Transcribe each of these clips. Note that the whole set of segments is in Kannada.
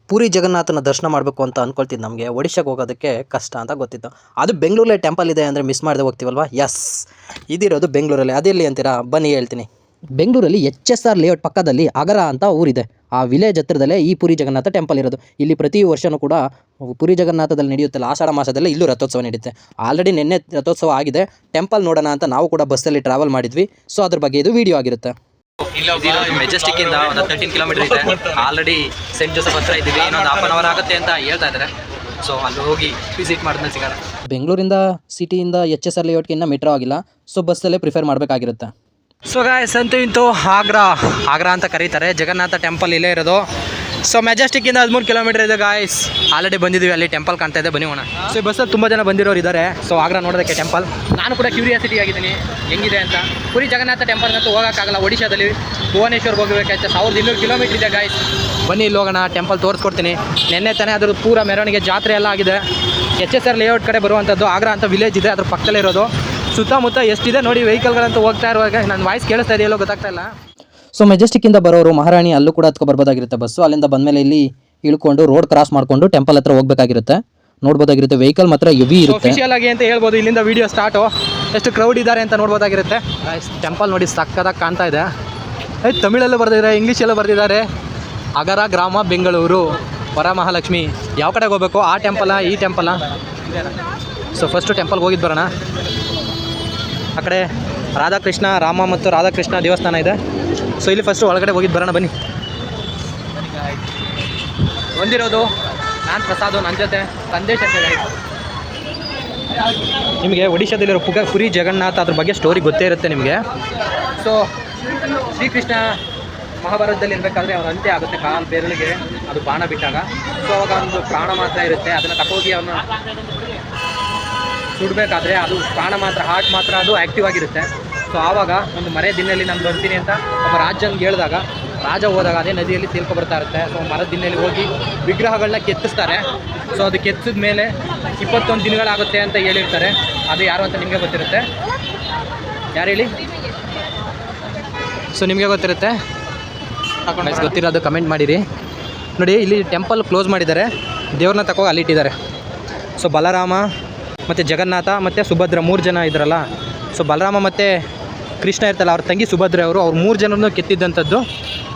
ಪೂರಿ ಜಗನ್ನಾಥನ ದರ್ಶನ ಮಾಡಬೇಕು ಅಂತ ಅಂದ್ಕೊಳ್ತಿದ್ದು ನಮಗೆ ಒಡಿಶಾಗೆ ಹೋಗೋದಕ್ಕೆ ಕಷ್ಟ ಅಂತ ಗೊತ್ತಿತ್ತು. ಅದು ಬೆಂಗಳೂರಲ್ಲಿ ಟೆಂಪಲ್ ಇದೆ ಅಂದರೆ ಮಿಸ್ ಮಾಡದೆ ಹೋಗ್ತೀವಲ್ವಾ. ಎಸ್, ಇದಿರೋದು ಬೆಂಗಳೂರಲ್ಲಿ. ಅದೆಲ್ಲಿ ಅಂತೀರಾ, ಬನ್ನಿ ಹೇಳ್ತೀನಿ. ಬೆಂಗಳೂರಲ್ಲಿ HSR ಲೇಔಟ್ ಪಕ್ಕದಲ್ಲಿ ಅಗರ ಅಂತ ಊರಿದೆ. ಆ ವಿಲೇಜ್ ಹತ್ತಿರದಲ್ಲೇ ಈ ಪುರಿ ಜಗನ್ನಾಥ ಟೆಂಪಲ್ ಇರೋದು. ಇಲ್ಲಿ ಪ್ರತಿ ವರ್ಷವೂ ಕೂಡ ಪುರಿ ಜಗನ್ನಾಥದಲ್ಲಿ ನಡೆಯುತ್ತಲ್ಲ ಆಷಾಢ ಮಾಸದಲ್ಲಿ ಇಲ್ಲೂ ರಥೋತ್ಸವ ನಡೆಯುತ್ತೆ. ಆಲ್ರೆಡಿ ನಿನ್ನೆ ರಥೋತ್ಸವ ಆಗಿದೆ. ಟೆಂಪಲ್ ನೋಡೋಣ ಅಂತ ನಾವು ಕೂಡ ಬಸ್ಸಲ್ಲಿ ಟ್ರಾವೆಲ್ ಮಾಡಿದ್ವಿ. ಸೊ ಅದ್ರ ಬಗ್ಗೆ ಇದು ವಿಡಿಯೋ ಆಗಿರುತ್ತೆ. ಮೆಜೆಸ್ಟಿಕ್ ಇಂದ ಒಂದು 13 ಕಿಲೋಮೀಟರ್ ಇದೆ. ಆಲ್ರೆಡಿ ಸೆಂಟ್ ಜೋಸೆಫ್ ಹತ್ರ ಇದ್ದೀವಿ. ಇನ್ನೊಂದು ಹಾಫ್ ಅನ್ ಅವರ್ ಆಗುತ್ತೆ ಅಂತ ಹೇಳ್ತಾ ಇದ್ದಾರೆ. ಸೊ ಅಲ್ಲಿ ಹೋಗಿ ವಿಸಿಟ್ ಮಾಡಿದ್ಮೇಲೆ ಸಿಗೋಣ. ಬೆಂಗಳೂರಿಂದ ಸಿಟಿಯಿಂದ HSR ಲೇಔಟ್ಗೆ ಇನ್ನೂ ಮೆಟ್ರೋ ಆಗಿಲ್ಲ. ಸೊ ಬಸ್ಸಲ್ಲೇ ಪ್ರಿಫರ್ ಮಾಡಬೇಕಾಗಿರುತ್ತೆ. ಸೊ ಗಾಯ್ಸ್, ಅಂತೂ ಇಂತೂ ಆಗ್ರಾ ಅಂತ ಕರೀತಾರೆ. ಜಗನ್ನಾಥ ಟೆಂಪಲ್ ಇಲ್ಲೇ ಇರೋದು. ಸೊ ಮೆಜೆಸ್ಟಿಕ್ಕಿಂದ 13 ಕಿಲೋಮೀಟರ್ ಇದೆ ಗಾಯ್ಸ್. ಆಲ್ರೆಡಿ ಬಂದಿದ್ದೀವಿ, ಅಲ್ಲಿ ಟೆಂಪಲ್ ಕಾಣ್ತಾ ಇದೆ, ಬನ್ನಿ ಹೋಣ. ಸೊ ಈ ಬಸ್ಸಲ್ಲಿ ತುಂಬ ಜನ ಬಂದಿರೋರು ಇದ್ದಾರೆ. ಸೊ ಆಗ್ರಾ ನೋಡೋದಕ್ಕೆ ಟೆಂಪಲ್. ನಾನು ಕೂಡ ಕ್ಯೂರಿಯಾಸಿಟಿ ಆಗಿದ್ದೀನಿ ಹೆಂಗಿದೆ ಅಂತ. ಪುರಿ ಜಗನ್ನಾಥ ಟೆಂಪಲ್ಗಂತೂ ಹೋಗೋಕ್ಕಾಗಲ್ಲ. ಒಡಿಶಾದಲ್ಲಿ ಭುವನೇಶ್ವರ್ಗೆ ಹೋಗಬೇಕಾಯ್ತು. 1200 ಕಿಲೋಮೀಟರ್ ಇದೆ ಗಾಯ್ಸ್. ಬನ್ನಿ ಇಲ್ಲಿ ಹೋಗೋಣ, ಟೆಂಪಲ್ ತೋರಿಸ್ಕೊಡ್ತೀನಿ. ನಿನ್ನೆ ತಾನೇ ಅದ್ರ ಪೂರ ಮೆರವಣಿಗೆ ಜಾತ್ರೆ ಎಲ್ಲ ಆಗಿದೆ. HSR ಲೇಔಟ್ ಕಡೆ ಬರುವಂಥದ್ದು ಆಗ್ರಾ ಅಂತ ವಿಲೇಜ್ ಇದೆ, ಅದ್ರ ಪಕ್ಕದಲ್ಲೇ ಇರೋದು. ಸುತ್ತಮುತ್ತ ಎಷ್ಟಿದೆ ನೋಡಿ ವೆಹಿಕಲ್ಗಳಂತೂ ಹೋಗ್ತಾ ಇರುವಾಗ ನನ್ನ ವಾಯ್ಸ್ ಕೇಳಿಸ್ತಾ ಇದೆಯಲ್ಲೋ ಗೊತ್ತಾಗ್ತಾ ಇಲ್ಲ. ಸೊ ಮೆಜೆಸ್ಟಿಕ್ಕಿಂದ ಬರೋರು ಮಹಾರಾಣಿ ಅಲ್ಲೂ ಕೂಡ ಹತ್ಕೊ ಬರ್ಬೋದಾಗಿರುತ್ತೆ ಬಸ್ಸು. ಅಲ್ಲಿಂದ ಬಂದಮೇಲೆ ಇಲ್ಲಿ ಇಳ್ಕೊಂಡು ರೋಡ್ ಕ್ರಾಸ್ ಮಾಡಿಕೊಂಡು ಟೆಂಪಲ್ ಹತ್ರ ಹೋಗಬೇಕಾಗಿರುತ್ತೆ. ನೋಡ್ಬೋದಾಗಿರುತ್ತೆ. ವೆಹಿಕಲ್ ಮಾತ್ರ ಹೆವಿ ಇರುತ್ತೆ. ಅಫಿಷಿಯಲ್ ಆಗಿ ಅಂತ ಹೇಳ್ಬೋದು. ಇಲ್ಲಿಂದ ವಿಡಿಯೋ ಸ್ಟಾರ್ಟು. ಎಷ್ಟು ಕ್ರೌಡ್ ಇದ್ದಾರೆ ಅಂತ ನೋಡ್ಬೋದಾಗಿರುತ್ತೆ. ಟೆಂಪಲ್ ನೋಡಿ ಸಕ್ಕದಾಗಿ ಕಾಣ್ತಾ ಇದೆ. ತಮಿಳಲ್ಲೂ ಬರೆದಿದ್ದಾರೆ, ಇಂಗ್ಲೀಷಲ್ಲೂ ಬರೆದಿದ್ದಾರೆ. ಅಗರ ಗ್ರಾಮ ಬೆಂಗಳೂರು ವರಮಹಾಲಕ್ಷ್ಮಿ. ಯಾವ ಕಡೆಗೆ ಹೋಗಬೇಕು, ಆ ಟೆಂಪಲ ಈ ಟೆಂಪಲ? ಸೊ ಫಸ್ಟು ಟೆಂಪಲ್ಗೆ ಹೋಗಿದ್ದು ಬರೋಣ. ಆ ಕಡೆ ರಾಧಾಕೃಷ್ಣ, ರಾಮ ಮತ್ತು ರಾಧಾಕೃಷ್ಣ ದೇವಸ್ಥಾನ ಇದೆ. ಸೊ ಇಲ್ಲಿ ಫಸ್ಟು ಒಳಗಡೆ ಹೋಗಿದ್ದು ಬರೋಣ ಬನ್ನಿ. ಬಂದಿರೋದು ನಾನು ಪ್ರಸಾದ್, ನನ್ನ ಜೊತೆ ಸಂದೇಶ್ ಅಂತ ಹೇಳಿ. ನಿಮಗೆ ಒಡಿಶಾದಲ್ಲಿರೋ ಪುರಿ ಜಗನ್ನಾಥ ಅದ್ರ ಬಗ್ಗೆ ಸ್ಟೋರಿ ಗೊತ್ತೇ ಇರುತ್ತೆ ನಿಮಗೆ. ಸೊ ಶ್ರೀಕೃಷ್ಣ ಮಹಾಭಾರತದಲ್ಲಿ ಇರಬೇಕಾದ್ರೆ ಅವನ ಅಂತ್ಯ ಆಗುತ್ತೆ ಕಾಲು ಬೆರಳಿಗೆ, ಅದು ಬಾಣ ಬಿಟ್ಟಾಗ. ಸೊ ಅವಾಗ ಒಂದು ಪ್ರಾಣ ಮಾತ್ರ ಇರುತ್ತೆ. ಅದನ್ನು ತಗೋಗಿ ಅವನು ಸುಡಬೇಕಾದ್ರೆ ಅದು ಪ್ರಾಣ ಮಾತ್ರ, ಹಾರ್ಟ್ ಮಾತ್ರ ಅದು ಆ್ಯಕ್ಟಿವ್ ಆಗಿರುತ್ತೆ. ಸೊ ಆವಾಗ ಒಂದು ಮರೆ ದಿನಲ್ಲಿ ನಾನು ಬರ್ತೀನಿ ಅಂತ ಒಬ್ಬ ರಾಜನಿಗೆ ಹೇಳಿದಾಗ ರಾಜ ಹೋದಾಗ ಅದೇ ನದಿಯಲ್ಲಿ ಬರ್ತಾ ಇರುತ್ತೆ. ಸೊ ಮರದ ದಿನಲ್ಲಿ ಹೋಗಿ ವಿಗ್ರಹಗಳನ್ನ ಕೆತ್ತಿಸ್ತಾರೆ. ಸೊ ಅದು ಕೆತ್ತಿದ ಮೇಲೆ 21 ದಿನಗಳಾಗುತ್ತೆ ಅಂತ ಹೇಳಿರ್ತಾರೆ. ಅದು ಯಾರು ಅಂತ ನಿಮಗೆ ಗೊತ್ತಿರುತ್ತೆ. ಯಾರು ಹೇಳಿ? ಸೊ ನಿಮಗೆ ಗೊತ್ತಿರುತ್ತೆ, ಗೊತ್ತಿರೋದು ಕಮೆಂಟ್ ಮಾಡಿರಿ. ನೋಡಿ ಇಲ್ಲಿ ಟೆಂಪಲ್ ಕ್ಲೋಸ್ ಮಾಡಿದ್ದಾರೆ, ದೇವ್ರನ್ನ ತಗೋ ಅಲ್ಲಿ ಇಟ್ಟಿದ್ದಾರೆ. ಸೊ ಬಲರಾಮ ಮತ್ತು ಜಗನ್ನಾಥ ಮತ್ತು ಸುಭದ್ರ 3 ಜನ ಇದ್ರಲ್ಲ. ಸೊ ಬಲರಾಮ ಮತ್ತು ಕೃಷ್ಣ ಇರ್ತಲ್ಲ, ಅವ್ರ ತಂಗಿ ಸುಭದ್ರೆ ಅವ್ರು 3 ಜನರನ್ನು ಕೆತ್ತಿದ್ದಂಥದ್ದು.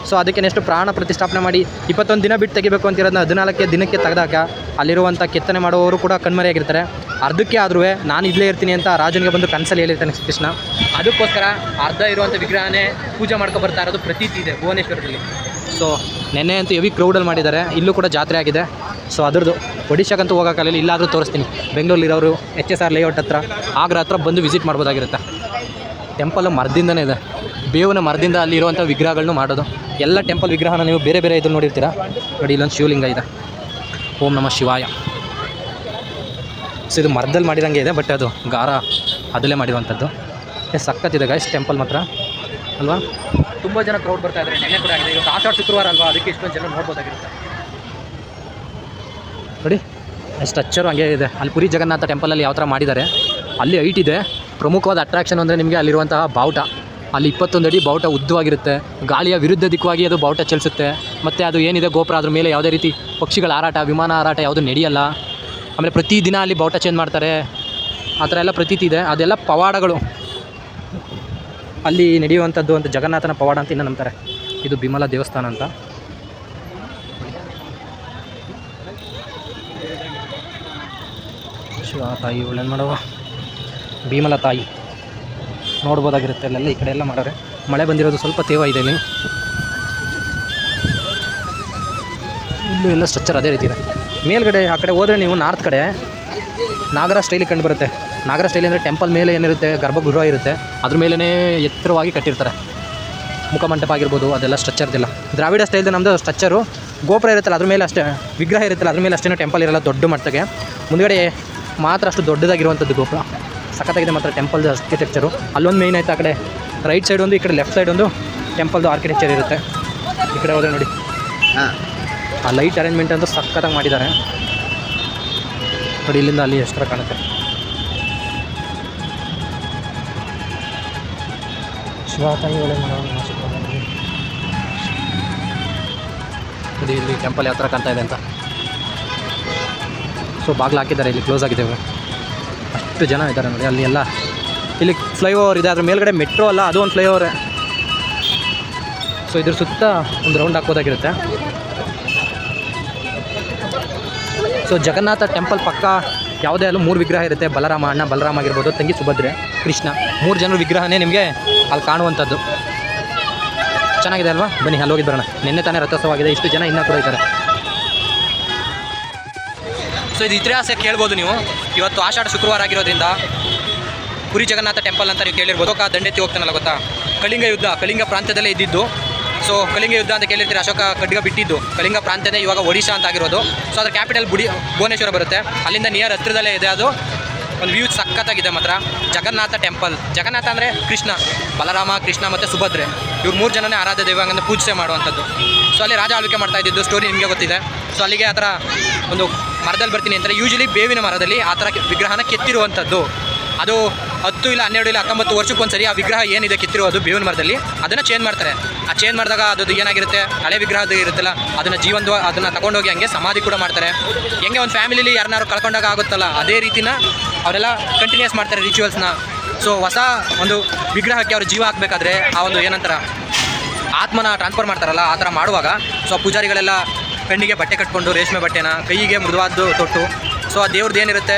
ಸೊ ಅದಕ್ಕೆ ನೆಕ್ಸ್ಟ್ ಪ್ರಾಣ ಪ್ರತಿಷ್ಠಾಪನೆ ಮಾಡಿ 21 ದಿನ ಬಿಟ್ಟು ತೆಗಿಬೇಕು ಅಂತಿರೋದನ್ನ 14 ದಿನಕ್ಕೆ ತೆಗೆದಾಗ ಅಲ್ಲಿರುವಂಥ ಕೆತ್ತನೆ ಮಾಡುವವರು ಕೂಡ ಕಣ್ಮರೆಯಾಗಿರ್ತಾರೆ. ಅರ್ಧಕ್ಕೆ ಆದ್ರೂ ನಾನು ಇಲ್ಲೇ ಇರ್ತೀನಿ ಅಂತ ರಾಜನಿಗೆ ಬಂದು ಕನಸಲ್ಲಿ ಹೇಳಿರ್ತಾನೆ ಕೃಷ್ಣ. ಅದಕ್ಕೋಸ್ಕರ ಅರ್ಧ ಇರುವಂಥ ವಿಗ್ರಹನೇ ಪೂಜೆ ಮಾಡ್ಕೊ ಬರ್ತಾ ಇರೋದು ಪ್ರತೀತಿ ಇದೆ ಭುವನೇಶ್ವರದಲ್ಲಿ. ಸೊ ನೆನ್ನೆ ಅಂತೂ ಹೆವಿ ಕ್ರೌಡಲ್ಲಿ ಮಾಡಿದ್ದಾರೆ. ಇಲ್ಲೂ ಕೂಡ ಜಾತ್ರೆ ಆಗಿದೆ. ಸೊ ಅದ್ರದ್ದು ಒಡಿಶಾಗಂತೂ ಹೋಗೋಕ್ಕಾಗಲ್ಲ, ಇಲ್ಲಾದರೂ ತೋರಿಸ್ತೀನಿ. ಬೆಂಗಳೂರಲ್ಲಿರೋರು HSR ಲೇಔಟ್ ಹತ್ರ, ಆಗ್ರಾ ಹತ್ರ ಬಂದು ವಿಸಿಟ್ ಮಾಡ್ಬೋದಾಗಿರುತ್ತೆ. ಟೆಂಪಲ್ ಮರದಿಂದನೇ ಇದೆ, ಬೇವಿನ ಮರದಿಂದ ಅಲ್ಲಿರುವಂಥ ವಿಗ್ರಹಗಳನ್ನು ಮಾಡೋದು. ಎಲ್ಲ ಟೆಂಪಲ್ ವಿಗ್ರಹನ ನೀವು ಬೇರೆ ಬೇರೆ ಇದ್ರಲ್ಲಿ ನೋಡಿರ್ತೀರ. ನೋಡಿ ಇಲ್ಲೊಂದು ಶಿವಲಿಂಗ ಇದೆ, ಓಂ ನಮಃ ಶಿವಾಯ. ಸೊ ಇದು ಮರದಲ್ಲಿ ಮಾಡಿದಂಗೆ ಇದೆ, ಬಟ್ ಅದು ಗಾರ ಅದಲ್ಲೇ ಮಾಡಿರುವಂಥದ್ದು. ಸಖತ್ತಿದೆ ಗೈಸ್ ಟೆಂಪಲ್ ಮಾತ್ರ ಅಲ್ವಾ. ತುಂಬ ಜನ ಕ್ರೌಡ್ ಬರ್ತಾ ಇದ್ದಾರೆ. ನೆನ್ನೆ ಕೂಡ ಆಗಿದೆ. ಇವತ್ತು ಆಷಾಢ ಶುಕ್ರವಾರ ಅಲ್ವಾ, ಅದಕ್ಕೆ ಇಷ್ಟೊಂದು ಜನ ನೋಡ್ಬೋದಾಗಿರುತ್ತೆ. ನೋಡಿ ಸ್ಟ್ರಕ್ಚರು ಹಂಗೆ ಇದೆ. ಅಲ್ಲಿ ಪುರಿ ಜಗನ್ನಾಥ ಟೆಂಪಲಲ್ಲಿ ಯಾವ ಥರ ಮಾಡಿದ್ದಾರೆ. ಅಲ್ಲಿ ಹೈಟ್ ಇದೆ. ಪ್ರಮುಖವಾದ ಅಟ್ರಾಕ್ಷನ್ ಅಂದರೆ ನಿಮಗೆ ಅಲ್ಲಿರುವಂತಹ ಬಾವುಟ. ಅಲ್ಲಿ 21 ಅಡಿ ಬಾವುಟ ಉದ್ದವಾಗಿರುತ್ತೆ. ಗಾಳಿಯ ವಿರುದ್ಧ ದಿಕ್ಕವಾಗಿ ಅದು ಬಾವುಟ ಚಲಿಸುತ್ತೆ. ಮತ್ತು ಅದು ಏನಿದೆ ಗೋಪುರ, ಅದ್ರ ಮೇಲೆ ಯಾವುದೇ ರೀತಿ ಪಕ್ಷಿಗಳ ಹಾರಾಟ, ವಿಮಾನ ಹಾರಾಟ ಯಾವುದೂ ನಡೆಯಲ್ಲ. ಆಮೇಲೆ ಪ್ರತಿದಿನ ಅಲ್ಲಿ ಬಾವುಟ ಚೇಂಜ್ ಮಾಡ್ತಾರೆ. ಆ ಥರ ಎಲ್ಲ ಪ್ರತೀತಿ ಇದೆ. ಅದೆಲ್ಲ ಪವಾಡಗಳು ಅಲ್ಲಿ ನಡೆಯುವಂಥದ್ದು ಅಂತ ಜಗನ್ನಾಥನ ಪವಾಡ ಅಂತ ಇನ್ನೂ ನಂಬ್ತಾರೆ. ಇದು ಬಿಮಲ ದೇವಸ್ಥಾನ ಅಂತ. ಶಿವ ತಾಯಿ ಒಳ್ಳೇದು ಮಾಡುವ ಭೀಮಲ ತಾಯಿ ನೋಡ್ಬೋದಾಗಿರುತ್ತೆ. ಅಲ್ಲೆಲ್ಲ ಈ ಕಡೆ ಎಲ್ಲ ಮಾಡೋರೆ. ಮಳೆ ಬಂದಿರೋದು ಸ್ವಲ್ಪ ತೇವ ಇದೆ ಇಲ್ಲಿ. ಇಲ್ಲೂ ಎಲ್ಲ ಸ್ಟ್ರಕ್ಚರ್ ಅದೇ ರೀತಿ ಇದೆ. ಮೇಲ್ಗಡೆ ಆ ಕಡೆ ಹೋದರೆ ನೀವು ನಾರ್ತ್ ಕಡೆ ನಾಗರ ಸ್ಟೈಲಿಗೆ ಕಂಡು ಬರುತ್ತೆ. ನಾಗರ ಸ್ಟೈಲ್ ಅಂದರೆ ಟೆಂಪಲ್ ಮೇಲೆ ಏನಿರುತ್ತೆ, ಗರ್ಭಗೃಹ ಇರುತ್ತೆ, ಅದ್ರ ಮೇಲೇ ಎತ್ತರವಾಗಿ ಕಟ್ಟಿರ್ತಾರೆ. ಮುಖಮಂಟಪ ಆಗಿರ್ಬೋದು, ಅದೆಲ್ಲ ಸ್ಟ್ರಕ್ಚರ್ದಿಲ್ಲ. ದ್ರಾವಿಡ ಸ್ಟೈಲ್ದು ನಮ್ಮದು ಸ್ಟ್ರಕ್ಚರು. ಗೋಪುರ ಇರುತ್ತಲ್ಲ ಅದ್ರ ಮೇಲೆ ಅಷ್ಟೇ, ವಿಗ್ರಹ ಇರುತ್ತಲ್ಲ ಅದ್ರ ಮೇಲೆ ಅಷ್ಟೇ ಟೆಂಪಲ್ ಇರಲ್ಲ ದೊಡ್ಡ ಮಟ್ಟಕ್ಕೆ. ಮುಂದುಗಡೆ ಮಾತ್ರ ಅಷ್ಟು ದೊಡ್ಡದಾಗಿರುವಂಥದ್ದು ಗೋಪುರ. ಸಖತ್ತಾಗಿದೆ ಮಾತ್ರ ಟೆಂಪಲ್ದು ಆರ್ಕಿಟೆಕ್ಚರು. ಅಲ್ಲೊಂದು ಮೇಯ್ನ್ ಆಯಿತು, ಆ ಕಡೆ ರೈಟ್ ಸೈಡ್ ಒಂದು, ಈ ಕಡೆ ಲೆಫ್ಟ್ ಸೈಡ್ ಒಂದು ಟೆಂಪಲ್ದು ಆರ್ಕಿಟೆಕ್ಚರ್ ಇರುತ್ತೆ. ಈ ಕಡೆ ಹೋದರೆ ನೋಡಿ ಆ ಲೈಟ್ ಅರೇಂಜ್ಮೆಂಟ್ ಅಂತೂ ಸಖತ್ತಾಗಿ ಮಾಡಿದ್ದಾರೆ ನೋಡಿ. ಇಲ್ಲಿಂದ ಅಲ್ಲಿ ಎಷ್ಟು ಥರ ಕಾಣುತ್ತೆ. ಶಿವ ತಾಯಿ ಒಳ್ಳೆ ನೋಡಿ ಇಲ್ಲಿ ಟೆಂಪಲ್ ಯಾವ ಥರ ಕಾಣ್ತಾ ಇದೆ ಅಂತ. ಸೊ ಬಾಗಿಲು ಹಾಕಿದ್ದಾರೆ, ಇಲ್ಲಿ ಕ್ಲೋಸ್ ಆಗಿದ್ದೇವೆ. ಅಷ್ಟು ಜನ ಇದ್ದಾರೆ ನೋಡಿ. ಅಲ್ಲಿ ಎಲ್ಲ ಇಲ್ಲಿ ಫ್ಲೈಓವರ್ ಇದೆ, ಅದ್ರ ಮೇಲ್ಗಡೆ ಮೆಟ್ರೋ ಅಲ್ಲ, ಅದು ಒಂದು ಫ್ಲೈಓವರೇ. ಸೊ ಇದ್ರ ಸುತ್ತ ಒಂದು ರೌಂಡ್ ಹಾಕೋದಾಗಿರುತ್ತೆ. ಸೊ ಜಗನ್ನಾಥ ಟೆಂಪಲ್ ಪಕ್ಕ ಯಾವುದೇ ಅಲ್ಲೂ 3 ವಿಗ್ರಹ ಇರುತ್ತೆ. ಬಲರಾಮ, ಅಣ್ಣ ಬಲರಾಮ ಆಗಿರ್ಬೋದು, ತಂಗಿ ಸುಭದ್ರೆ, ಕೃಷ್ಣ, 3 ಜನರ ವಿಗ್ರಹನೇ ನಿಮಗೆ ಅಲ್ಲಿ ಕಾಣುವಂಥದ್ದು. ಚೆನ್ನಾಗಿದೆ ಅಲ್ವಾ? ಬನ್ನಿ ಅಲ್ಲಿ ಹೋಗಿ ಬರೋಣ. ನಿನ್ನೆ ತಾನೇ ರಥೋತ್ಸವ ಆಗಿದೆ, ಇಷ್ಟು ಜನ ಇನ್ನೂ ಕೂಡ ಇದ್ದಾರೆ. ಸೊ ಇದು ಇತಿಹಾಸ ಕೇಳ್ಬೋದು ನೀವು. ಇವತ್ತು ಆಷಾಢ ಶುಕ್ರವಾರ ಆಗಿರೋದ್ರಿಂದ ಪುರಿ ಜಗನ್ನಾಥ ಟೆಂಪಲ್ ಅಂತ ನೀವು ಕೇಳಿರ್ಬೋದು. ಅಶೋಕ ದಂಡೆತ್ತಿ ಹೋಗ್ತಾನಲ್ಲ ಗೊತ್ತಾ, ಕಳಿಂಗ ಯುದ್ಧ, ಕಳಿಂಗ ಪ್ರಾಂತ್ಯದಲ್ಲೇ ಇದ್ದಿದ್ದು. ಸೊ ಕಳಿಂಗ ಯುದ್ಧ ಅಂತ ಕೇಳಿರ್ತೀರಿ, ಅಶೋಕ ಖಡ್ಗ ಬಿಟ್ಟಿದ್ದು ಕಳಿಂಗ ಪ್ರಾಂತ್ಯದ ಇವಾಗ ಒಡಿಶಾ ಅಂತ ಆಗಿರೋದು. ಸೊ ಅದರ ಕ್ಯಾಪಿಟಲ್ ಭುವನೇಶ್ವರ ಬರುತ್ತೆ. ಅಲ್ಲಿಂದ ನಿಯರ್ ಹತ್ತಿರದಲ್ಲೇ ಇದೆ. ಅದು ಒಂದು ವ್ಯೂ ಸಖತ್ತಾಗಿದೆ ಮಾತ್ರ. ಜಗನ್ನಾಥ ಟೆಂಪಲ್, ಜಗನ್ನಾಥ ಅಂದರೆ ಕೃಷ್ಣ, ಬಲರಾಮ, ಕೃಷ್ಣ ಮತ್ತು ಸುಭದ್ರೆ, ಇವ್ರು 3 ಜನನೇ ಆರಾಧ್ಯ ದೈವಾಂಗನ ಪೂಜೆ ಮಾಡುವಂಥದ್ದು. ಸೊ ಅಲ್ಲಿ ರಾಜ ಆಳ್ವಿಕೆ ಮಾಡ್ತಾ ಇದ್ದಿದ್ದು ಸ್ಟೋರಿ ನಿಮಗೆ ಗೊತ್ತಿದೆ. ಸೊ ಅಲ್ಲಿಗೆ ಆ ಥರ ಒಂದು ಮರದಲ್ಲಿ ಬರ್ತೀನಿ ಅಂತಾರೆ. ಯೂಶಲಿ ಬೇವಿನ ಮರದಲ್ಲಿ ಆ ಥರ ವಿಗ್ರಹನ ಕೆತ್ತಿರುವಂಥದ್ದು. ಅದು 10 ಇಲ್ಲ 12 ಇಲ್ಲ 19 ವರ್ಷಕ್ಕೊಂದ್ಸರಿ ಆ ವಿಗ್ರಹ ಏನಿದೆ ಕೆತ್ತಿರೋದು ಬೇವಿನ ಮರದಲ್ಲಿ, ಅದನ್ನು ಚೇಂಜ್ ಮಾಡ್ತಾರೆ. ಆ ಚೇಂಜ್ ಮಾಡಿದಾಗ ಅದು ಏನಾಗಿರುತ್ತೆ, ಹಳೆ ವಿಗ್ರಹದ ಇರುತ್ತಲ್ಲ, ಅದನ್ನು ಅದನ್ನು ತಗೊಂಡೋಗಿ ಹಂಗೆ ಸಮಾಧಿ ಕೂಡ ಮಾಡ್ತಾರೆ. ಹೆಂಗೆ ಒಂದು ಫ್ಯಾಮಿಲಿಲಿ ಯಾರನ್ನಾರು ಕಳ್ಕೊಂಡಾಗ ಆಗುತ್ತಲ್ಲ, ಅದೇ ರೀತಿನ ಅವರೆಲ್ಲ ಕಂಟಿನ್ಯೂಸ್ ಮಾಡ್ತಾರೆ ರಿಚುವಲ್ಸ್ನ. ಸೊ ಹೊಸ ಒಂದು ವಿಗ್ರಹಕ್ಕೆ ಅವರು ಜೀವ ಹಾಕಬೇಕಾದ್ರೆ ಆ ಒಂದು ಏನಂತಾರೆ ಆತ್ಮನ ಟ್ರಾನ್ಸ್ಫರ್ ಮಾಡ್ತಾರಲ್ಲ, ಆ ಥರ ಮಾಡುವಾಗ ಸೊ ಪೂಜಾರಿಗಳೆಲ್ಲ ಕಣ್ಣಿಗೆ ಬಟ್ಟೆ ಕಟ್ಕೊಂಡು ರೇಷ್ಮೆ ಬಟ್ಟೆನ, ಕೈಗೆ ಮೃದುವಾದ್ದು ತೊಟ್ಟು, ಸೊ ಆ ದೇವ್ರದ್ದು ಏನಿರುತ್ತೆ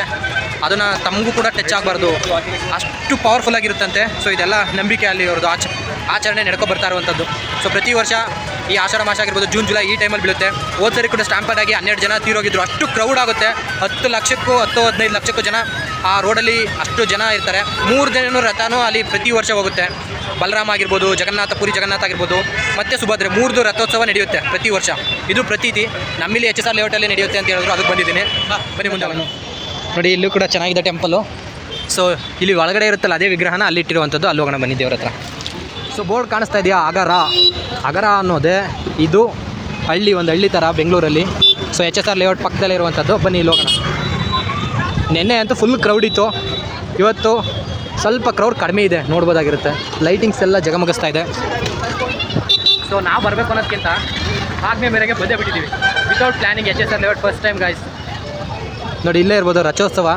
ಅದನ್ನು ತಮಗೂ ಕೂಡ ಟಚ್ ಆಗಬಾರ್ದು, ಅಷ್ಟು ಪವರ್ಫುಲ್ ಆಗಿರುತ್ತಂತೆ. ಸೊ ಇದೆಲ್ಲ ನಂಬಿಕೆ ಅಲ್ಲಿ ಅವ್ರದ್ದು ಆಚರಣೆ ನಡ್ಕೊ ಬರ್ತಾ ಇರುವಂಥದ್ದು. ಸೊ ಪ್ರತಿ ವರ್ಷ ಈ ಆಷಾಢ ಮಾಸ ಆಗಿರ್ಬೋದು, ಜೂನ್ ಜುಲೈ ಈ ಟೈಮಲ್ಲಿ ಬೀಳುತ್ತೆ. ಹೋದ್ಸರಿ ಕೂಡ ಸ್ಟ್ಯಾಂಪರ್ಡ್ ಆಗಿ 12 ಜನ ತೀರೋಗಿದ್ರು. ಅಷ್ಟು ಕ್ರೌಡ್ ಆಗುತ್ತೆ. 10 ಲಕ್ಷಕ್ಕೂ 10-15 ಲಕ್ಷಕ್ಕೂ ಜನ ಆ ರೋಡಲ್ಲಿ ಅಷ್ಟು ಜನ ಇರ್ತಾರೆ. 3 ದಿನ ರಥನೂ ಅಲ್ಲಿ ಪ್ರತಿ ವರ್ಷ ಹೋಗುತ್ತೆ. ಬಲರಾಮ ಆಗಿರ್ಬೋದು, ಜಗನ್ನಾಥ, ಪುರಿ ಜಗನ್ನಾಥ ಆಗಿರ್ಬೋದು, ಮತ್ತು ಸುಭದ್ರೆ 3 ರಥೋತ್ಸವ ನಡೆಯುತ್ತೆ ಪ್ರತಿ ವರ್ಷ. ಇದು ಪ್ರತೀತಿ. ನಮ್ಮಲ್ಲಿ HSR ಲೇಔಟಲ್ಲಿ ನಡೆಯುತ್ತೆ ಅಂತ ಹೇಳಿದ್ರು, ಅದಕ್ಕೆ ಬಂದಿದ್ದೀನಿ. ಬನ್ನಿ ಮುಂದೆ ನೋಡಿ. ಇಲ್ಲೂ ಕೂಡ ಚೆನ್ನಾಗಿದೆ ಟೆಂಪಲು. ಸೊ ಇಲ್ಲಿ ಒಳಗಡೆ ಇರುತ್ತಲ್ಲ ಅದೇ ವಿಗ್ರಹನ ಅಲ್ಲಿಟ್ಟಿರುವಂಥದ್ದು. ಅಲ್ಲಿ ಹೋಗೋಣ ಬನ್ನಿ ದೇವ್ರ ಹತ್ರ. ಸೊ ಬೋರ್ಡ್ ಕಾಣಿಸ್ತಾ ಇದೆಯಾ, ಅಗರ ಅನ್ನೋದೇ ಇದು ಹಳ್ಳಿ, ಒಂದು ಹಳ್ಳಿ ಥರ ಬೆಂಗಳೂರಲ್ಲಿ. ಸೊ HSR ಲೇಔಟ್ ಪಕ್ಕದಲ್ಲೇ ಇರುವಂಥದ್ದು. ಬನ್ನಿ ಇಲ್ಲಿ ಹೋಗೋಣ. ನೆನ್ನೆ ಅಂತೂ ಫುಲ್ ಕ್ರೌಡ್ ಇತ್ತು. ಇವತ್ತು ಸ್ವಲ್ಪ ಕ್ರೌಡ್ ಕಡಿಮೆ ಇದೆ, ನೋಡ್ಬೋದಾಗಿರುತ್ತೆ. ಲೈಟಿಂಗ್ಸ್ ಎಲ್ಲ ಜಗಮಗಿಸ್ತಾ ಇದೆ. ಸೊ ನಾವು ಬರಬೇಕು ಅನ್ನೋದಕ್ಕಿಂತ ಆಜ್ಞೆ ಮೇರೆಗೆ ಬಂದೇ ಬಿಟ್ಟಿದ್ದೀವಿ, without planning. HSR layout first time guys. ನೋಡಿ ಇಲ್ಲೇ ಇರ್ಬೋದು ರಥೋತ್ಸವ.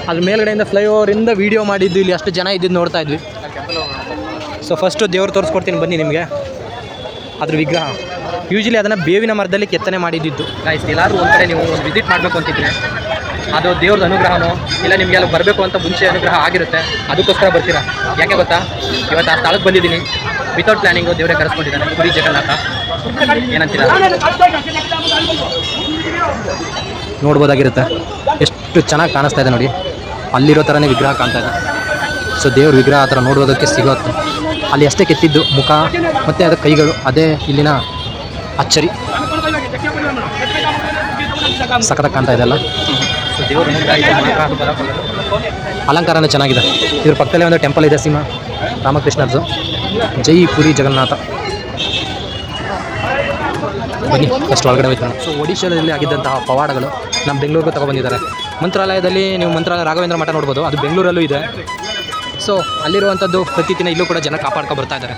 ಅಲ್ಲಿ ಮೇಲ್ಗಡೆಯಿಂದ ಫ್ಲೈಓವರಿಂದ ವೀಡಿಯೋ ಮಾಡಿದ್ದು, ಇಲ್ಲಿ ಅಷ್ಟು ಜನ ಇದ್ದಿದ್ದು ನೋಡ್ತಾ ಇದ್ವಿ. ಸೊ ಫಸ್ಟು ದೇವ್ರು ತೋರಿಸ್ಕೊಡ್ತೀನಿ ಬನ್ನಿ ನಿಮಗೆ. ಅದ್ರ ವಿಗ್ರಹ ಯೂಶಲಿ ಅದನ್ನು ಬೇವಿನ ಮರದಲ್ಲಿ ಕೆತ್ತನೆ ಮಾಡಿದ್ದು ಗಾಯ್ಸ್. ಎಲ್ಲರೂ ಒಂದು ಕಡೆ ನೀವು ಒಂದು ವಿಸಿಟ್ ಮಾಡಬೇಕು ಅಂತಿದ್ರೆ ಅದು ದೇವ್ರದ್ದು ಅನುಗ್ರಹನೋ ಇಲ್ಲ ನಿಮಗೆ ಅಲ್ಲಿ ಬರಬೇಕು ಅಂತ ಮುಂಚೆ ಅನುಗ್ರಹ ಆಗಿರುತ್ತೆ, ಅದಕ್ಕೋಸ್ಕರ ಬರ್ತೀರಾ. ಯಾಕೆ ಗೊತ್ತಾ, ಇವತ್ತು ಆ ಸ್ಥಳಕ್ಕೆ ಬಂದಿದ್ದೀನಿ ವಿತೌಟ್ ಪ್ಲ್ಯಾನಿಂಗು. ದೇವರೇ ಕರೆಸ್ಕೊಂಡಿದ್ದಾನೆ, ಪುರಿ ಜಗನ್ನಾಥ. ಏನಂತೀರ, ನೋಡ್ಬೋದಾಗಿರುತ್ತೆ. ಎಷ್ಟು ಚೆನ್ನಾಗಿ ಕಾಣಿಸ್ತಾ ಇದೆ ನೋಡಿ. ಅಲ್ಲಿರೋ ಥರನೇ ವಿಗ್ರಹ ಕಾಣ್ತಾ ಇದೆ. ಸೊ ದೇವ್ರ ವಿಗ್ರಹ ಆ ಥರ ನೋಡೋದಕ್ಕೆ ಸಿಗುತ್ತೆ. ಅಲ್ಲಿ ಅಷ್ಟೇ ಕೆತ್ತಿದ್ದು ಮುಖ ಮತ್ತು ಅದರ ಕೈಗಳು, ಅದೇ ಇಲ್ಲಿನ ಅಚ್ಚರಿ. ಸಖತ್ತಾಗಿ ಕಾಣ್ತಾ ಇದೆಲ್ಲ. ಸೊ ದೇವ್ರ ಅಲಂಕಾರನೇ ಚೆನ್ನಾಗಿದೆ. ಇದ್ರ ಪಕ್ಕದಲ್ಲೇ ಒಂದು ಟೆಂಪಲ್ ಇದೆ, ಸಿಂಹ ರಾಮಕೃಷ್ಣರ್ದು. ಜೈ ಪುರಿ ಜಗನ್ನಾಥ. ಬನ್ನಿ ಫಸ್ಟ್ ಒಳಗಡೆ ಹೋಯ್ತು. ಸೊ ಒಡಿಶಾದಲ್ಲಿ ಆಗಿದ್ದಂತಹ ಪವಾಡಗಳು ನಮ್ಮ ಬೆಂಗಳೂರಿಗೂ ತಗೊಬಂದಿದ್ದಾರೆ. ಮಂತ್ರಾಲಯದಲ್ಲಿ ನೀವು ಮಂತ್ರಾಲಯ ರಾಘವೇಂದ್ರ ಮಠ ನೋಡ್ಬೋದು, ಅದು ಬೆಂಗಳೂರಲ್ಲೂ ಇದೆ. ಸೊ ಅಲ್ಲಿರುವಂಥದ್ದು ಪ್ರತಿದಿನ ಇಲ್ಲೂ ಕೂಡ ಜನ ಕಾಪಾಡ್ಕೊ ಬರ್ತಾ ಇದ್ದಾರೆ.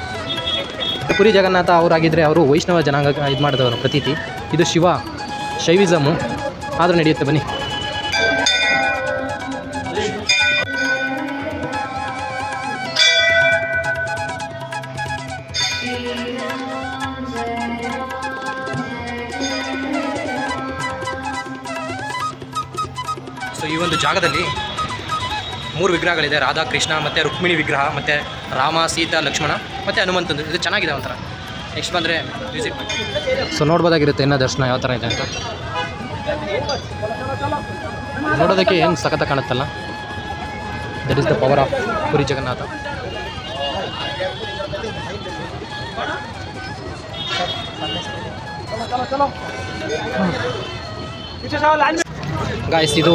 ಪುರಿ ಜಗನ್ನಾಥ ಅವರಾಗಿದ್ದರೆ ಅವರು ವೈಷ್ಣವ ಜನಾಂಗ ಇದು ಮಾಡಿದವರು ಪ್ರತೀತಿ. ಇದು ಶೈವಿಸಮು ಆದರೂ ನಡೆಯುತ್ತೆ. ಬನ್ನಿ. ಸೊ ಈ ಒಂದು ಜಾಗದಲ್ಲಿ 3 ವಿಗ್ರಹಗಳಿದೆ. ರಾಧಾ, ಕೃಷ್ಣ ಮತ್ತು ರುಕ್ಮಿಣಿ ವಿಗ್ರಹ, ಮತ್ತು ರಾಮ, ಸೀತಾ, ಲಕ್ಷ್ಮಣ ಮತ್ತು ಹನುಮಂತಂದು. ಇದು ಚೆನ್ನಾಗಿದೆ ಒಂಥರ. ನೆಕ್ಸ್ಟ್ ಬಂದರೆ ವಿಸಿಟ್ ಮಾಡಿ. ಸೊ ನೋಡ್ಬೋದಾಗಿರುತ್ತೆ ಇನ್ನೂ ದರ್ಶನ ಯಾವ ಥರ ಇದೆ ಅಂತ. ನೋಡೋದಕ್ಕೆ ಏನು ಸಖತ್ತ ಕಾಣುತ್ತಲ್ಲ. That is the power of Puri Jagannath. Guys, ಇದು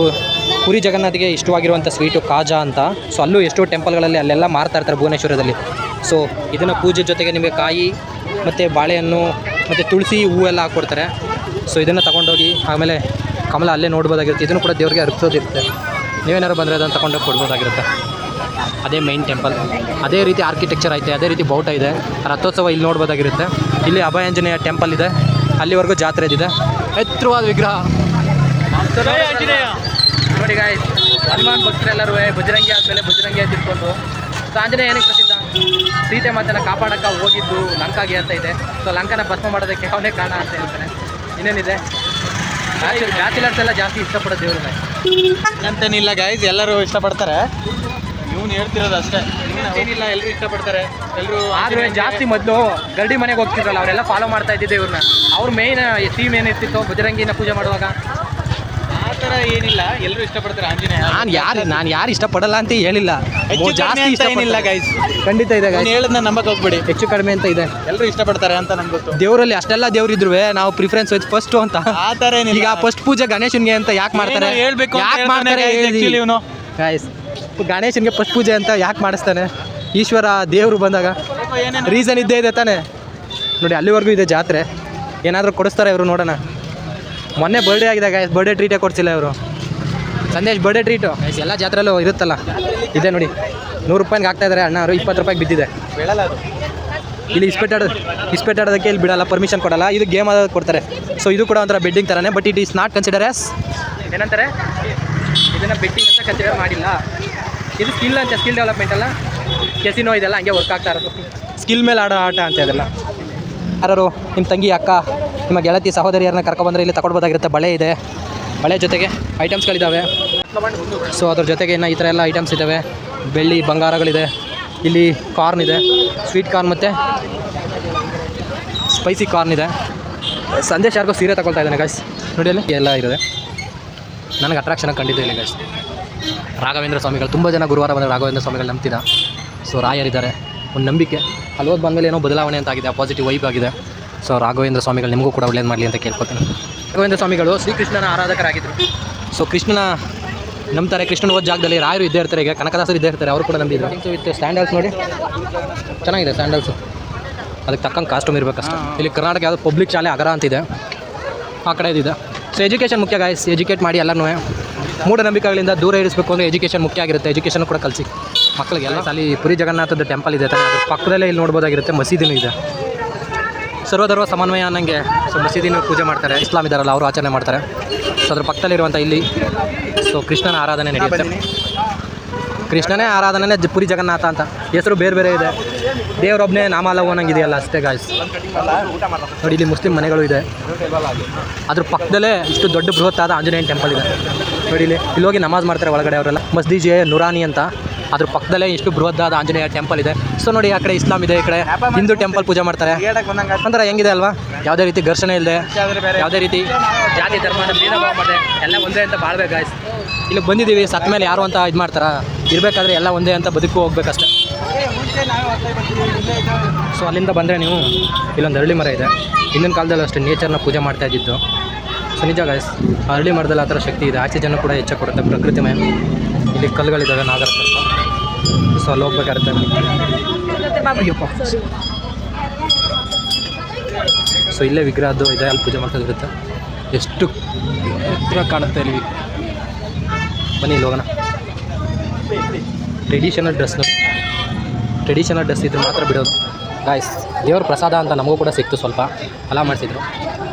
ಪುರಿ ಜಗನ್ನಾಥಿಗೆ ಇಷ್ಟವಾಗಿರುವಂಥ ಸ್ವೀಟು ಕಾಜಾ ಅಂತ. ಸೊ ಅಲ್ಲೂ ಎಷ್ಟೋ ಟೆಂಪಲ್ಗಳಲ್ಲಿ ಅಲ್ಲೆಲ್ಲ ಮಾರ್ತಾ ಇರ್ತಾರೆ ಭುವನೇಶ್ವರದಲ್ಲಿ. ಸೊ ಇದನ್ನು ಪೂಜೆ ಜೊತೆಗೆ ನಿಮಗೆ ಕಾಯಿ ಮತ್ತು ಬಾಳೆಹಣ್ಣು ಮತ್ತು ತುಳಸಿ ಹೂವೆಲ್ಲ ಹಾಕ್ಕೊಡ್ತಾರೆ. ಸೊ ಇದನ್ನು ತೊಗೊಂಡೋಗಿ ಆಮೇಲೆ ಕಮಲ ಅಲ್ಲೇ ನೋಡ್ಬೋದಾಗಿರುತ್ತೆ. ಇದನ್ನು ಕೂಡ ದೇವರಿಗೆ ಅರ್ಪಿಸೋದಿರುತ್ತೆ. ನೀವೇನಾದ್ರು ಬಂದರೆ ಅದನ್ನು ತೊಗೊಂಡೋಗಿ ಕೊಡ್ಬೋದಾಗಿರುತ್ತೆ. ಅದೇ ಮೈನ್ ಟೆಂಪಲ್. ಅದೇ ರೀತಿ ಆರ್ಕಿಟೆಕ್ಚರ್ ಐತೆ, ಅದೇ ರೀತಿ ಬಾವುಟ ಇದೆ. ರಥೋತ್ಸವ ಇಲ್ಲಿ ನೋಡ್ಬೋದಾಗಿರುತ್ತೆ. ಇಲ್ಲಿ ಅಭಯಾಂಜನೇಯ ಟೆಂಪಲ್ ಇದೆ. ಅಲ್ಲಿವರೆಗೂ ಜಾತ್ರೆ ಇದಿದೆ. ಎತ್ತರವಾದ ವಿಗ್ರಹ ನೋಡಿ ಗಾಯ್ಸ್, ಹನುಮಾನ್ ಭಕ್ತರೆಲ್ಲರೂ ಬಜರಂಗಿ ಆದಮೇಲೆ ಬಜರಂಗಿ ತಿಳ್ಕೊಂಡು. ಸೊ ಆಂಜನೇಯ ಏನಕ್ಕೆ ಪ್ರಸಿದ್ಧ? ಸೀತೆ ಮಾತನ್ನು ಕಾಪಾಡಕ್ಕೆ ಹೋಗಿದ್ದು ಲಂಕಾಗೆ ಅಂತ ಇದೆ. ಸೊ ಲಂಕನ ಭಸ್ಮ ಮಾಡೋದಕ್ಕೆ ಅವನೇ ಕಾರಣ ಅಂತ ಹೇಳ್ತಾನೆ. ಇನ್ನೇನಿದೆ, ಬ್ಯಾಚುಲರ್ಸ್ ಎಲ್ಲ ಜಾಸ್ತಿ ಇಷ್ಟಪಡೋ ದೇವ್ರನ್ನ ಅಂತೇನಿಲ್ಲ ಗೈಸ್, ಎಲ್ಲರೂ ಇಷ್ಟಪಡ್ತಾರೆ. ಇವನು ಹೇಳ್ತಿರೋದು ಅಷ್ಟೇ, ಏನಿಲ್ಲ, ಎಲ್ಲರೂ ಇಷ್ಟಪಡ್ತಾರೆ ಎಲ್ಲರೂ. ಆದ್ರೆ ಜಾಸ್ತಿ ಮೊದಲು ಗರಡಿ ಮನೆಗೆ ಹೋಗ್ತಿದ್ರಲ್ಲ, ಅವರೆಲ್ಲ ಫಾಲೋ ಮಾಡ್ತಾ ಇದ್ದಿದ್ದೆ ಇವ್ರನ್ನ. ಅವ್ರ ಮೇಯ್ನ್ ಥೀಮ್ ಏನಿರ್ತಿತ್ತು ಬಜರಂಗಿನ ಪೂಜೆ ಮಾಡುವಾಗ? ಆ ಥರ ಏನಿಲ್ಲ, ಎಲ್ಲರೂ ಇಷ್ಟಪಡ್ತಾರೆ ಆಂಜನೇಯ. ನಾನು ಯಾರು ಇಷ್ಟಪಡಲ್ಲ ಅಂತ ಹೇಳಿಲ್ಲ, ಜಾಸ್ತಿ ಇಷ್ಟ ಏನಿಲ್ಲ ಗೈಸ್, ಖಂಡಿತ ಇದೆ guys. ಹೇಳೋದನ್ನ ನಂಬಕ್ಕೆ ಹೋಗ್ಬೇಡಿ, ಹೆಚ್ಚು ಕಡಿಮೆ ಅಂತ ಇದೆ. ಎಲ್ಲರೂ ಇಷ್ಟಪಡ್ತಾರೆ ಅಂತ ನಮ್ಗೆ ಗೊತ್ತು. ದೇವರಲ್ಲಿ ಅಷ್ಟೆಲ್ಲ ದೇವ್ರಿದ್ರು ನಾವು ಪ್ರಿಫರೆನ್ಸ್ ಫಸ್ಟ್ ಅಂತ. ಆ ಥರ ಏನಿಲ್ಲ. ಈಗ ಫಸ್ಟ್ ಪೂಜೆ ಗಣೇಶನ್ಗೆ ಅಂತ ಯಾಕೆ ಮಾಡ್ತಾರೆ? ಹೇಳ್ಬೇಕು ಯಾಕೆ ಮಾಡ್ತಾರೆ ಇವನು ಗಾಯ್ಸ್? ಗಣೇಶನ್ಗೆ ಫಸ್ಟ್ ಪೂಜೆ ಅಂತ ಯಾಕೆ ಮಾಡಿಸ್ತಾನೆ? ಈಶ್ವರ ದೇವರು ಬಂದಾಗ ರೀಸನ್ ಇದ್ದೇ ಇದೆ ತಾನೆ. ನೋಡಿ ಅಲ್ಲಿವರೆಗೂ ಇದೆ ಜಾತ್ರೆ. ಏನಾದರೂ ಕೊಡಿಸ್ತಾರೆ ಇವರು, ನೋಡೋಣ. ಮೊನ್ನೆ ಬರ್ಡೇ ಆಗಿದೆ ಗಾಯ್ಸ್, ಬರ್ಡೇ ಟ್ರೀಟೇ ಕೊಡ್ಸಿಲ್ಲ ಇವರು. ಸಂದೇಶ್ ಬರ್ಡೇ ಟ್ರೀಟು ಎಲ್ಲ ಜಾತ್ರೆಲ್ಲೂ ಇರುತ್ತಲ್ಲ, ಇದೆ ನೋಡಿ. 100 ರೂಪಾಯಿಗೆ ಹಾಕ್ತಾಯಿದ್ದಾರೆ ಅಣ್ಣ ಅವರು, 20 ರೂಪಾಯಿಗೆ ಬಿದ್ದಿದೆ. ಬೆಳಲ್ಲ ಅದು. ಇಲ್ಲಿ ಇಸ್ಪೆಟ್ ಆಡೋದಕ್ಕೆ ಇಲ್ಲಿ ಬಿಡಲ್ಲ, ಪರ್ಮಿಷನ್ ಕೊಡಲ್ಲ. ಇದು ಗೇಮ್ ಆಡೋದು ಕೊಡ್ತಾರೆ. ಸೊ ಇದು ಕೂಡ ಒಂಥರ ಬೆಡ್ಡಿಂಗ್ ಥರನೇ, but it is not consider as ಏನಂತಾರೆ, ಇದನ್ನು ಬೆಟ್ಟಿಂಗ್ ಅಂತ ಕನ್ಸಿಡರ್ ಮಾಡಿಲ್ಲ. ಇದು ಸ್ಕಿಲ್ ಅಂತ, ಸ್ಕಿಲ್ ಡೆವಲಪ್ಮೆಂಟ್ ಅಲ್ಲ, ಕೆಸಿನೋ ಇದೆಲ್ಲ ಹಂಗೆ ವರ್ಕ್ ಆಗ್ತಾ ಇರೋದು. ಸ್ಕಿಲ್ ಮೇಲೆ ಆಡೋ ಆಟ ಅಂತ ಇದೆಲ್ಲ. ಯಾರು ನಿಮ್ಮ ತಂಗಿ, ಅಕ್ಕ, ನಿಮ್ಮ ಗೆಳತಿ, ಸಹೋದರಿಯರನ್ನ ಕರ್ಕೊಬಂದರೆ ಇಲ್ಲಿ ತಗೊಳ್ಬೋದಾಗಿರುತ್ತೆ. ಬಳೆ ಇದೆ, ಬಳೆ ಜೊತೆಗೆ ಐಟಮ್ಸ್ಗಳಿದ್ದಾವೆ. ಸೊ ಅದ್ರ ಜೊತೆಗೆ ಇನ್ನು ಈ ಥರ ಎಲ್ಲ ಐಟಮ್ಸ್ ಇದ್ದಾವೆ. ಬೆಳ್ಳಿ ಬಂಗಾರಗಳಿದೆ. ಇಲ್ಲಿ ಕಾರ್ನ್ ಇದೆ, ಸ್ವೀಟ್ ಕಾರ್ನ್ ಮತ್ತು ಸ್ಪೈಸಿ ಕಾರ್ನ್ ಇದೆ. ಸಂದೇಶ್ ಯಾರಿಗೂ ಸೀರೆ ತಗೊಳ್ತಾ ಇದ್ದಾನೆ ಗಾಯ್ಸ್, ನೋಡಿ ಅಲ್ಲಿ ಎಲ್ಲ ಇರೋದೆ. ನನಗೆ ಅಟ್ರಾಕ್ಷನ್ ಕಂಡಿದ್ದೆ ಇಲ್ಲಿ ಗಾಯ್ಸ್. ರಾಘವೇಂದ್ರ ಸ್ವಾಮಿಗಳು, ತುಂಬ ಜನ ಗುರುವಾರ ಬಂದರೆ ರಾಘವೇಂದ್ರ ಸ್ವಾಮಿಗಳು ನಂಬ್ತೀರ. ಸೊ ರಾಯರಿದ್ದಾರೆ, ಒಂದು ನಂಬಿಕೆ. ಅಲ್ಲಿ ಹೋಗಿ ಬಂದಮೇಲೆ ಏನೋ ಬದಲಾವಣೆ ಅಂತ ಆಗಿದೆ, ಪಾಸಿಟಿವ್ ವೈಬ್ ಆಗಿದೆ. ಸೊ ರಾಘವೇಂದ್ರ ಸ್ವಾಮಿಗಳು ನಿಮಗೂ ಕೂಡ ಒಳ್ಳೇದು ಮಾಡಲಿ ಅಂತ ಕೇಳ್ಕೊತೀನಿ. ರಾಘವೇಂದ್ರ ಸ್ವಾಮಿಗಳು ಶ್ರೀಕೃಷ್ಣನ ಆರಾಧಕರಾಗಿದ್ದರು. ಸೊ ಕೃಷ್ಣನ ನಂಬ್ತಾರೆ. ಕೃಷ್ಣನ ಹೋದ ಜಾಗದಲ್ಲಿ ರಾಯರು ಇದ್ದೇ ಇರ್ತಾರೆ. ಈಗ ಕನಕದಾಸರು ಇದ್ದೇ ಇರ್ತಾರೆ, ಅವರು ಕೂಡ ನಂಬಿದ್ರು. ವಿತ್ ಸ್ಟ್ಯಾಂಡಲ್ಸ್ ನೋಡಿ, ಚೆನ್ನಾಗಿದೆ ಸ್ಟ್ಯಾಂಡಲ್ಸು. ಅದಕ್ಕೆ ತಕ್ಕಂಗೆ ಕಾಸ್ಟ್ಯೂಮ್ ಇರಬೇಕಷ್ಟೆ. ಇಲ್ಲಿ ಕರ್ನಾಟಕ ಯಾವುದೋ ಪಬ್ಲಿಕ್ ಶಾಲೆ ಅಗರ ಅಂತಿದೆ, ಆ ಕಡೆ ಇದಿದೆ. ಸೊ ಎಜುಕೇಷನ್ ಮುಖ್ಯ ಗಾಯ್ಸ್, ಎಜುಕೇಟ್ ಮಾಡಿ ಎಲ್ಲನೂ. ಮೂಢನಂಬಿಕೆಗಳಿಂದ ದೂರ ಇರಿಸಬೇಕು ಅಂದರೆ ಎಜುಕೇಷನ್ ಮುಖ್ಯ ಆಗಿರುತ್ತೆ. ಎಜುಕೇಷನ್ ಕೂಡ ಕಲಿಸಿ ಮಕ್ಕಳಿಗೆ. ಎಲ್ಲ ಅಲ್ಲಿ ಪುರಿ ಜಗನ್ನಾಥದ ಟೆಂಪಲ್ ಇದೆ ತಾನೆ, ಅದ್ರ ಪಕ್ಕದಲ್ಲೇ ಇಲ್ಲಿ ನೋಡ್ಬೋದಾಗಿರುತ್ತೆ. ಮಸೀದಿನೂ ಇದೆ. ಸರ್ವಧರ್ಮ ಸಮನ್ವಯ ಅನ್ನಂಗೆ. ಸೊ ಮಸೀದಿನೂ ಪೂಜೆ ಮಾಡ್ತಾರೆ, ಇಸ್ಲಾಂ ಇದ್ದಾರಲ್ಲ ಅವರು ಆಚರಣೆ ಮಾಡ್ತಾರೆ. ಸೊ ಅದ್ರ ಪಕ್ಕದಲ್ಲಿರುವಂಥ ಇಲ್ಲಿ ಸೊ ಕೃಷ್ಣನ ಆರಾಧನೆ ನಡೆಯುತ್ತೆ. ಕೃಷ್ಣನೇ ಆರಾಧನೆ ಪುರಿ ಜಗನ್ನಾಥ ಅಂತ ಹೆಸರು ಬೇರೆ ಬೇರೆ ಇದೆ. ದೇವರೊಬ್ಬನೇ ನಾಮಾಲವು ಅನ್ನಂಗಿದೆಯಲ್ಲ ಅಷ್ಟೇ ಗಾಯ್ಸ್. ನೋಡಿ ಇಲ್ಲಿ ಮುಸ್ಲಿಂ ಮನೆಗಳು ಇದೆ, ಅದ್ರ ಪಕ್ಕದಲ್ಲೇ ಇಷ್ಟು ದೊಡ್ಡ ಬೃಹತ್ತಾದ ಆಂಜನೇಯನ ಟೆಂಪಲ್ ಇದೆ. ನೋಡಿ ಇಲ್ಲಿ ಹೋಗಿ ನಮಾಜ್ ಮಾಡ್ತಾರೆ ಒಳಗಡೆ ಅವರೆಲ್ಲ. ಮಸ್ಜಿದ್ ನುರಾನಿ ಅಂತ, ಅದ್ರ ಪಕ್ಕದಲ್ಲೇ ಇಷ್ಟು ಬೃಹತ್ತಾದ ಆಂಜನೇಯ ಟೆಂಪಲ್ ಇದೆ. ಸೊ ನೋಡಿ ಆ ಕಡೆ ಇಸ್ಲಾಂ ಇದೆ, ಈ ಕಡೆ ಹಿಂದೂ ಟೆಂಪಲ್ ಪೂಜೆ ಮಾಡ್ತಾರೆ. ಅಂದ್ರೆ ಹೆಂಗಿದೆ ಅಲ್ವಾ? ಯಾವುದೇ ರೀತಿ ಘರ್ಷಣೆ ಇಲ್ಲದೆ, ಯಾವುದೇ ರೀತಿ ಜಾತಿ ಧರ್ಮದ ಭೇದ ಭಾವ ಮಾಡಿದೆ, ಎಲ್ಲ ಒಂದೇ ಅಂತ ಬಾಳ್ಬೇಕು ಗಾಯ್ಸ್. ಇಲ್ಲಿ ಬಂದಿದ್ದೀವಿ, ಸತ್ತ ಮೇಲೆ ಯಾರು ಅಂತ ಇದು ಮಾಡ್ತಾರ? ಇರಬೇಕಾದ್ರೆ ಎಲ್ಲ ಒಂದೇ ಅಂತ ಬದುಕು ಹೋಗ್ಬೇಕಷ್ಟೆ. ಸೊ ಅಲ್ಲಿಂದ ಬಂದರೆ ನೀವು ಇಲ್ಲೊಂದು ಅರಳಿ ಮರ ಇದೆ. ಹಿಂದಿನ ಕಾಲದಲ್ಲಿ ಅಷ್ಟೇ ನೇಚರ್ನ ಪೂಜೆ ಮಾಡ್ತಾ ಇದ್ದಿದ್ದು. ಸೊ ನಿಜ ಗಾಯ್ಸ್, ಅರಳಿ ಮರದಲ್ಲಿ ಆ ಥರ ಶಕ್ತಿ ಇದೆ. ಆಕ್ಸಿಜನ್ ಕೂಡ ಹೆಚ್ಚಾಗಿ ಕೊಡುತ್ತೆ, ಪ್ರಕೃತಿಮಯ. ಇಲ್ಲಿ ಕಲ್ಲುಗಳಿದ್ದಾವೆ, ನಾಗರ ಸರ್ಪ. ಸೊ ಅಲ್ಲಿ ಹೋಗ್ಬೇಕಾಗುತ್ತೆ. ಸೊ ಇಲ್ಲೇ ವಿಗ್ರಹದ್ದು ಇದೆ, ಅಲ್ಲಿ ಪೂಜೆ ಮಾಡ್ತಾ ಇರುತ್ತೆ. ಎಷ್ಟು ಹತ್ರ ಕಾಣುತ್ತೆ ಇಲ್ಲಿ. ಬನ್ನಿ ಇಲ್ಲಿ ಹೋಗೋಣ. ಟ್ರೆಡಿಷನಲ್ ಡ್ರೆಸ್ ಇದ್ರೆ ಮಾತ್ರ ಬಿಡೋದು ಗಾಯ್ಸ್. ದೇವ್ರ ಪ್ರಸಾದ ಅಂತ ನಮಗೂ ಕೂಡ ಸಿಕ್ತು, ಸ್ವಲ್ಪ ಅಲಾ ಮಾಡಿಸಿದ್ರು.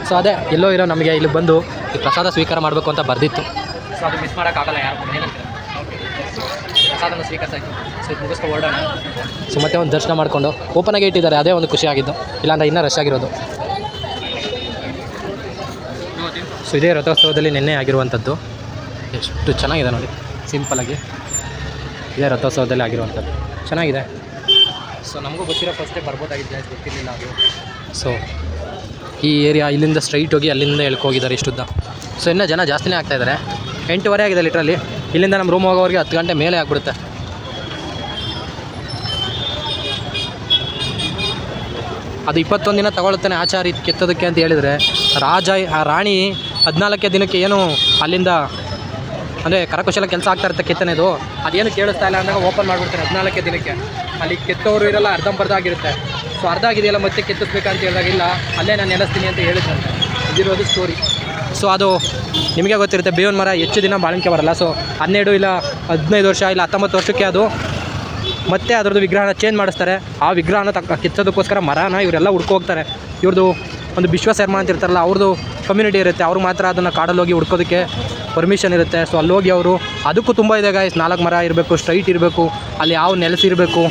ಸೊ ಅದೇ ಎಲ್ಲೋ ಇರೋ ನಮಗೆ ಇಲ್ಲಿ ಬಂದು ಈ ಪ್ರಸಾದ ಸ್ವೀಕಾರ ಮಾಡಬೇಕು ಅಂತ ಬರ್ದಿತ್ತು. ಸೊ ಅದು ಮಿಸ್ ಮಾಡೋಕ್ಕಾಗಲ್ಲ ಯಾರು ಕೂಡ. ಏನಂತೀರ? ಪ್ರಸಾದನ ಸ್ವೀಕರಿಸಾಯ್ತು. ಸೊ ಇದು ಮುಗಿಸ್ಕೊ ಹೊರಡೋಣ. ಸೊ ಮತ್ತೆ ಒಂದು ದರ್ಶನ ಮಾಡಿಕೊಂಡು ಓಪನಾಗಿ ಇಟ್ಟಿದ್ದಾರೆ, ಅದೇ ಒಂದು ಖುಷಿ ಆಗಿದ್ದು. ಇಲ್ಲಾಂದ್ರೆ ಇನ್ನೂ ರಶ್ ಆಗಿರೋದು. ಸೊ ಇದೇ ರಥೋತ್ಸವದಲ್ಲಿ ನಿನ್ನೆ ಆಗಿರುವಂಥದ್ದು. ಎಷ್ಟು ಚೆನ್ನಾಗಿದೆ ನೋಡಿ, ಸಿಂಪಲಾಗಿ ಇದೇ ರಥೋತ್ಸವದಲ್ಲಿ ಆಗಿರುವಂಥದ್ದು. ಚೆನ್ನಾಗಿದೆ. ಸೊ ನಮಗೂ ಗೊತ್ತಿರೋ ಫಸ್ಟೇ ಬರ್ಬೋದಾಗಿದೆ, ಗೊತ್ತಿರಲಿಲ್ಲ ಅದು. ಸೊ ಈ ಏರಿಯಾ ಇಲ್ಲಿಂದ ಸ್ಟ್ರೈಟ್ ಹೋಗಿ ಅಲ್ಲಿಂದ ಹೋಗಿದ್ದಾರೆ ಇಷ್ಟುದ್ದ. ಸೊ ಇನ್ನೂ ಜನ ಜಾಸ್ತಿನೇ ಆಗ್ತಾಯಿದ್ದಾರೆ. 8:30 ಆಗಿದೆ ಲಿಟ್ರಲ್ಲಿ. ಇಲ್ಲಿಂದ ನಮ್ಮ ರೂಮ್ ಹೋಗೋರಿಗೆ 10 ಗಂಟೆ ಮೇಲೆ ಆಗಿಬಿಡುತ್ತೆ. ಅದು 21 ದಿನ ತಗೊಳ್ತಾನೆ ಆಚಾರಿ ಕೆತ್ತೋದಕ್ಕೆ ಅಂತ ಹೇಳಿದರೆ, ರಾಣಿ 14ನೇ ದಿನಕ್ಕೆ ಏನು ಅಲ್ಲಿಂದ ಅಂದರೆ ಕರಕುಶಲ ಕೆಲಸ ಆಗ್ತಾ ಇರುತ್ತೆ ಕೆತ್ತನೆದು, ಅದೇನು ಕೇಳಿಸ್ತಾ ಇಲ್ಲ ಅಂದಾಗ ಓಪನ್ ಮಾಡಿಬಿಡ್ತಾರೆ 14ನೇ ದಿನಕ್ಕೆ. ಅಲ್ಲಿ ಕೆತ್ತೋರು ಇರೋಲ್ಲ, ಅರ್ಧಂಬರ್ಧ ಆಗಿರುತ್ತೆ. ಸೊ ಅರ್ಧ ಆಗಿದೆಯಲ್ಲ ಮತ್ತೆ ಕೆತ್ತಿಸ್ಬೇಕಂತ ಹೇಳಿದಾಗ ಇಲ್ಲ, ಅಲ್ಲೇ ನಾನು ನೆಲೆಸ್ತೀನಿ ಅಂತ ಹೇಳಿದ್ರಂತೆ. ಇದಿರೋದು ಸ್ಟೋರಿ. ಸೊ ಅದು ನಿಮಗೆ ಗೊತ್ತಿರುತ್ತೆ, ಬೇವಿನ ಮರ ಹೆಚ್ಚು ದಿನ ಬಾಳಿಕೆ ಬರಲ್ಲ. ಸೊ 12 ಇಲ್ಲ 15 ವರ್ಷ ಇಲ್ಲ 19 ವರ್ಷಕ್ಕೆ ಅದು ಮತ್ತೆ ಅದರದ್ದು ವಿಗ್ರಹನ ಚೇಂಜ್ ಮಾಡಿಸ್ತಾರೆ. ಆ ವಿಗ್ರಹನ ಕೆತ್ತೋದಕ್ಕೋಸ್ಕರ ಮರನ ಇವರೆಲ್ಲ ಹುಡ್ಕೋಗ್ತಾರೆ. ಇವ್ರದ್ದು ಒಂದು ವಿಶ್ವ ಶರ್ಮಾ ಅಂತ ಇರ್ತಾರಲ್ಲ ಅವ್ರದ್ದು ಕಮ್ಯುನಿಟಿ ಇರುತ್ತೆ, ಅವ್ರು ಮಾತ್ರ ಅದನ್ನು ಕಾಡಲ್ಲಿ ಹೋಗಿ ಹುಡ್ಕೋದಕ್ಕೆ ಪರ್ಮಿಷನ್ ಇರುತ್ತೆ. ಸೊ ಅಲ್ಲಿ ಹೋಗಿ ಅವರು ಅದಕ್ಕೂ ತುಂಬ ಇದೆ ಗಾಯ್ಸ್. 4 ಮರ ಇರಬೇಕು, ಸ್ಟ್ರೈಟ್ ಇರಬೇಕು, ಅಲ್ಲಿ ಯಾವ ನೆಲೆಸಿರಬೇಕು,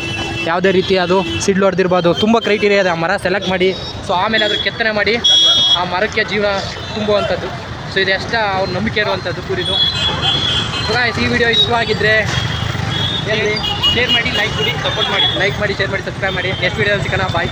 ಯಾವುದೇ ರೀತಿ ಅದು ಸಿಡ್ಲು ಹೊಡೆದಿರ್ಬೋದು, ತುಂಬ ಕ್ರೈಟೀರಿಯಾ ಇದೆ. ಆ ಮರ ಸೆಲೆಕ್ಟ್ ಮಾಡಿ ಸೊ ಆಮೇಲೆ ಅದ್ರ ಕೆತ್ತನೆ ಮಾಡಿ ಆ ಮರಕ್ಕೆ ಜೀವ ತುಂಬುವಂಥದ್ದು. ಸೊ ಇದೆಷ್ಟ ಅವ್ರ ನಂಬಿಕೆ ಇರುವಂಥದ್ದು ಕುರಿದು. ಗಾಯ್ಸ್ ಈ ವಿಡಿಯೋ ಇಷ್ಟವಾಗಿದ್ದರೆ ಶೇರ್ ಮಾಡಿ, ಲೈಕ್ ಮಾಡಿ, ಸಪೋರ್ಟ್ ಮಾಡಿ. ಲೈಕ್ ಮಾಡಿ, ಶೇರ್ ಮಾಡಿ, ಸಬ್ಸ್ಕ್ರೈಬ್ ಮಾಡಿ. ನೆಕ್ಸ್ಟ್ ವಿಡಿಯೋ ಸಿಗೋಣ. ಬಾಯ್.